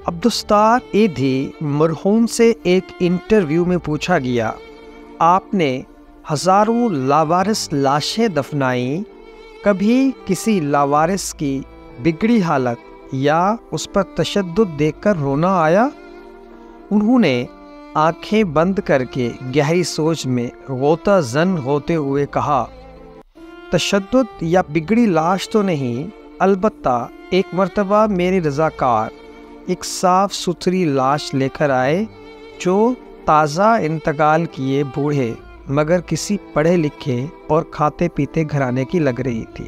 عبدالستار ایدھی مرحوم سے ایک انٹرویو میں پوچھا گیا، آپ نے ہزاروں لاوارث لاشیں دفنائیں، کبھی کسی لاوارث کی بگڑی حالت یا اس پر تشدد دیکھ کر رونا آیا؟ انہوں نے آنکھیں بند کر کے گہری سوچ میں غوطہ زن ہوتے ہوئے کہا، تشدد یا بگڑی لاش تو نہیں، البتہ ایک مرتبہ میرے رضاکار ایک صاف ستھری لاش لے کر آئے جو تازہ انتقال کیے بوڑھے مگر کسی پڑھے لکھے اور کھاتے پیتے گھرانے کی لگ رہی تھی۔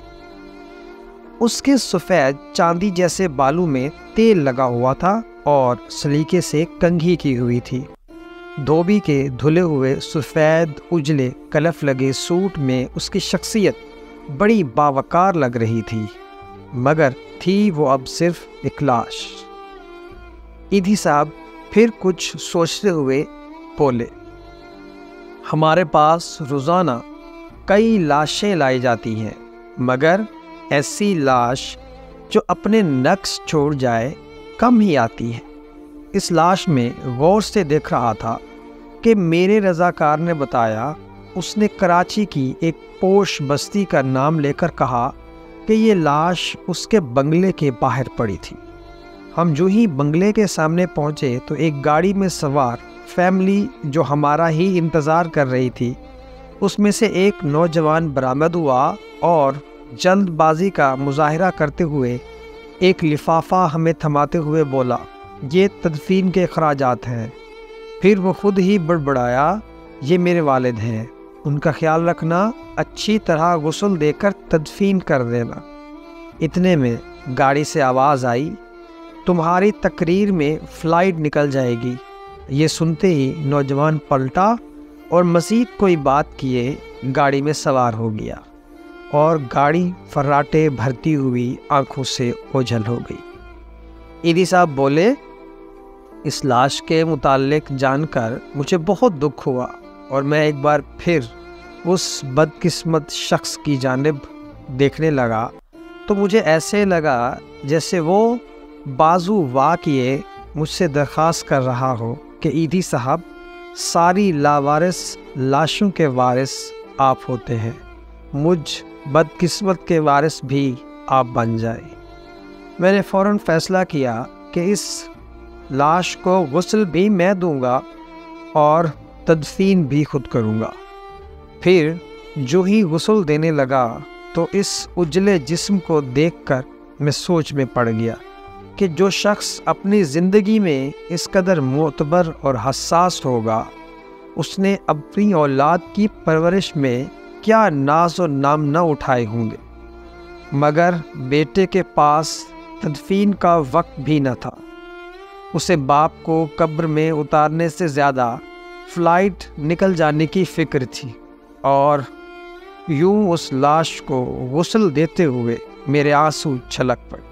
اس کے سفید چاندی جیسے بالوں میں تیل لگا ہوا تھا اور سلیقے سے کنگھی کی ہوئی تھی۔ دھوبی کے دھلے ہوئے سفید اجلے کلف لگے سوٹ میں اس کی شخصیت بڑی باوقار لگ رہی تھی، مگر تھی وہ اب صرف ایک لاش۔ ایدھی صاحب پھر کچھ سوچتے ہوئے بولے، ہمارے پاس روزانہ کئی لاشیں لائی جاتی ہیں، مگر ایسی لاش جو اپنے نقش چھوڑ جائے کم ہی آتی ہے۔ اس لاش میں غور سے دیکھ رہا تھا کہ میرے رضاکار نے بتایا، اس نے کراچی کی ایک پوش بستی کا نام لے کر کہا کہ یہ لاش اس کے بنگلے کے باہر پڑی تھی۔ ہم جو ہی بنگلے کے سامنے پہنچے تو ایک گاڑی میں سوار فیملی جو ہمارا ہی انتظار کر رہی تھی، اس میں سے ایک نوجوان برآمد ہوا اور جلد بازی کا مظاہرہ کرتے ہوئے ایک لفافہ ہمیں تھماتے ہوئے بولا، یہ تدفین کے اخراجات ہیں۔ پھر وہ خود ہی بڑبڑایا، یہ میرے والد ہیں، ان کا خیال رکھنا، اچھی طرح غسل دے کر تدفین کر دینا۔ اتنے میں گاڑی سے آواز آئی، تمہاری تقریر میں فلائٹ نکل جائے گی۔ یہ سنتے ہی نوجوان پلٹا اور مزید کوئی بات کیے گاڑی میں سوار ہو گیا اور گاڑی فراٹے بھرتی ہوئی آنکھوں سے اوجھل ہو گئی۔ ایدھی صاحب بولے، اس لاش کے متعلق جان کر مجھے بہت دکھ ہوا اور میں ایک بار پھر اس بدقسمت شخص کی جانب دیکھنے لگا تو مجھے ایسے لگا جیسے وہ بازو وا کیے مجھ سے درخواست کر رہا ہو کہ ایدھی صاحب، ساری لاوارث لاشوں کے وارث آپ ہوتے ہیں، مجھ بدقسمت کے وارث بھی آپ بن جائیں۔ میں نے فوراً فیصلہ کیا کہ اس لاش کو غسل بھی میں دوں گا اور تدفین بھی خود کروں گا۔ پھر جو ہی غسل دینے لگا تو اس اجلے جسم کو دیکھ کر میں سوچ میں پڑ گیا کہ جو شخص اپنی زندگی میں اس قدر معتبر اور حساس ہوگا، اس نے اپنی اولاد کی پرورش میں کیا ناز و نام نہ اٹھائے ہوں گے، مگر بیٹے کے پاس تدفین کا وقت بھی نہ تھا۔ اسے باپ کو قبر میں اتارنے سے زیادہ فلائٹ نکل جانے کی فکر تھی، اور یوں اس لاش کو غسل دیتے ہوئے میرے آنسو چھلک پڑے۔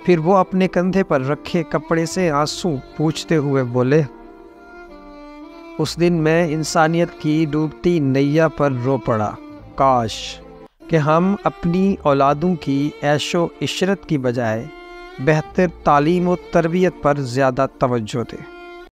پھر وہ اپنے کندھے پر رکھے کپڑے سے آنسو پوچھتے ہوئے بولے، اس دن میں انسانیت کی ڈوبتی نیا پر رو پڑا، کاش کہ ہم اپنی اولادوں کی عیش و عشرت کی بجائے بہتر تعلیم و تربیت پر زیادہ توجہ دیں۔